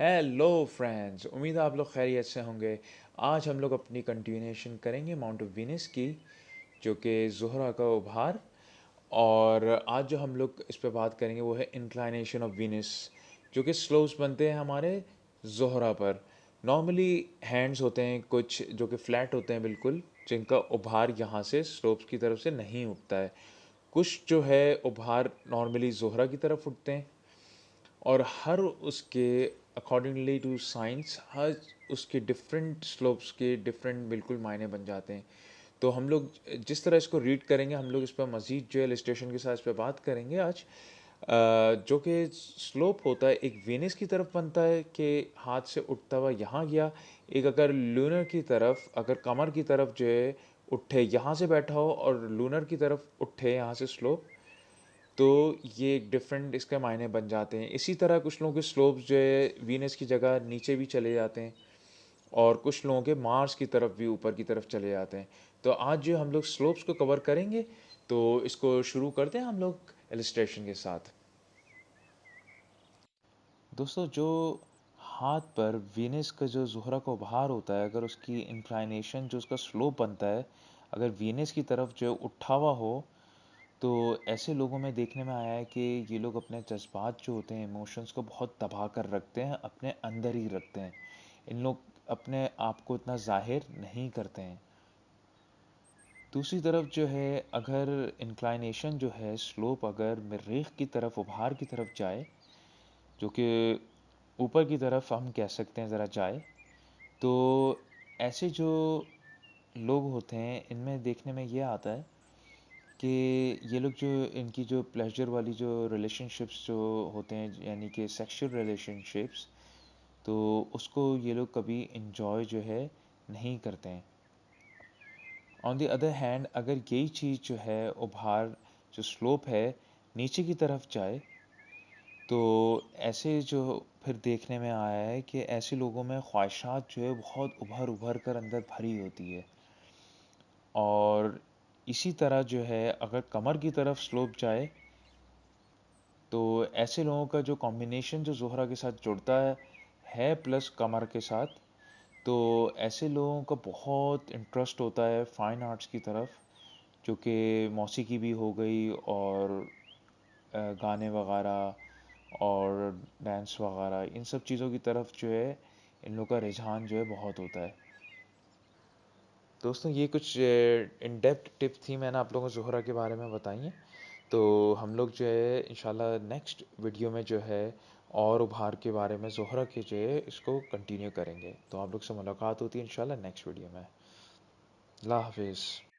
Hello friends, उम्मीद है आप लोग खैरियत से होंगे। आज हम लोग अपनी कंटिन्यूएशन करेंगे माउंट ऑफ वीनस की, जो कि ज़ोहरा का उभार। और आज जो हम लोग इस पे बात करेंगे वो है इंक्लाइनेशन ऑफ वीनस, जो कि स्लोप्स बनते हैं हमारे ज़ोहरा पर। नॉर्मली हैंड्स होते हैं कुछ जो कि फ्लैट होते हैं बिल्कुल, जिनका उभार यहाँ से स्लोप्स की तरफ से नहीं उठता है। कुछ जो है उभार नॉर्मली ज़ोहरा की तरफ उठते हैं, और हर उसके अकॉर्डिंगली टू साइंस हर उसके डिफरेंट स्लोप्स के डिफरेंट बिल्कुल मायने बन जाते हैं। तो हम लोग जिस तरह इसको रीड करेंगे, हम लोग इस पर मज़ीद जो है इलस्ट्रेशन के साथ इस पर बात करेंगे आज। जो कि स्लोप होता है एक वेनिस की तरफ बनता है कि हाथ से उठता हुआ यहाँ गया, एक अगर लूनर की तरफ, अगर कमर की तरफ जो है उठे यहाँ से बैठा हो और लूनर की तरफ उठे यहाँ से स्लोप, तो ये एक डिफरेंट इसके मायने बन जाते हैं। इसी तरह कुछ लोगों के स्लोप्स जो है वीनस की जगह नीचे भी चले जाते हैं, और कुछ लोगों के मार्स की तरफ भी ऊपर की तरफ चले जाते हैं। तो आज जो हम लोग स्लोप्स को कवर करेंगे, तो इसको शुरू करते हैं हम लोग इलस्ट्रेशन के साथ। दोस्तों, जो हाथ पर वीनस का जो ज़ोहरा का उभार होता है, अगर उसकी इंक्लाइनेशन जो उसका स्लोप बनता है, अगर वीनस की तरफ जो उठा हुआ हो, तो ऐसे लोगों में देखने में आया है कि ये लोग अपने जज्बात जो होते हैं, इमोशंस को बहुत दबा कर रखते हैं, अपने अंदर ही रखते हैं। इन लोग अपने आप को इतना जाहिर नहीं करते हैं। दूसरी तरफ जो है, अगर इंक्लाइनेशन जो है स्लोप अगर मरीख की तरफ, उभार की तरफ जाए, जो कि ऊपर की तरफ हम कह सकते हैं ज़रा जाए, तो ऐसे जो लोग होते हैं इनमें देखने में ये आता है कि ये लोग जो इनकी जो प्लेजर वाली जो रिलेशनशिप्स जो होते हैं, यानी कि सेक्सुअल रिलेशनशिप्स, तो उसको ये लोग कभी इन्जॉय जो है नहीं करते हैं। ऑन द अदर हैंड, अगर यही चीज़ जो है उभार, जो स्लोप है, नीचे की तरफ जाए, तो ऐसे जो फिर देखने में आया है कि ऐसे लोगों में ख्वाहिशात जो है बहुत उभर उभर कर अंदर भरी होती है। और इसी तरह जो है, अगर कमर की तरफ स्लोप जाए, तो ऐसे लोगों का जो कॉम्बिनेशन जो ज़ोहरा के साथ जुड़ता है प्लस कमर के साथ, तो ऐसे लोगों का बहुत इंटरेस्ट होता है फ़ाइन आर्ट्स की तरफ, जो कि मौसीकी भी हो गई, और गाने वगैरह और डांस वगैरह, इन सब चीज़ों की तरफ जो है इन लोगों का रुझान जो है बहुत होता है। दोस्तों, ये कुछ इन डेप्थ टिप थी, मैंने आप लोगों को ज़ोहरा के बारे में बताई हैं। तो हम लोग जो है इंशाल्लाह नेक्स्ट वीडियो में जो है और उभार के बारे में, ज़ोहरा के जो है इसको कंटिन्यू करेंगे। तो आप लोग से मुलाकात होती है इंशाल्लाह नेक्स्ट वीडियो में। अल्लाह हाफिज़।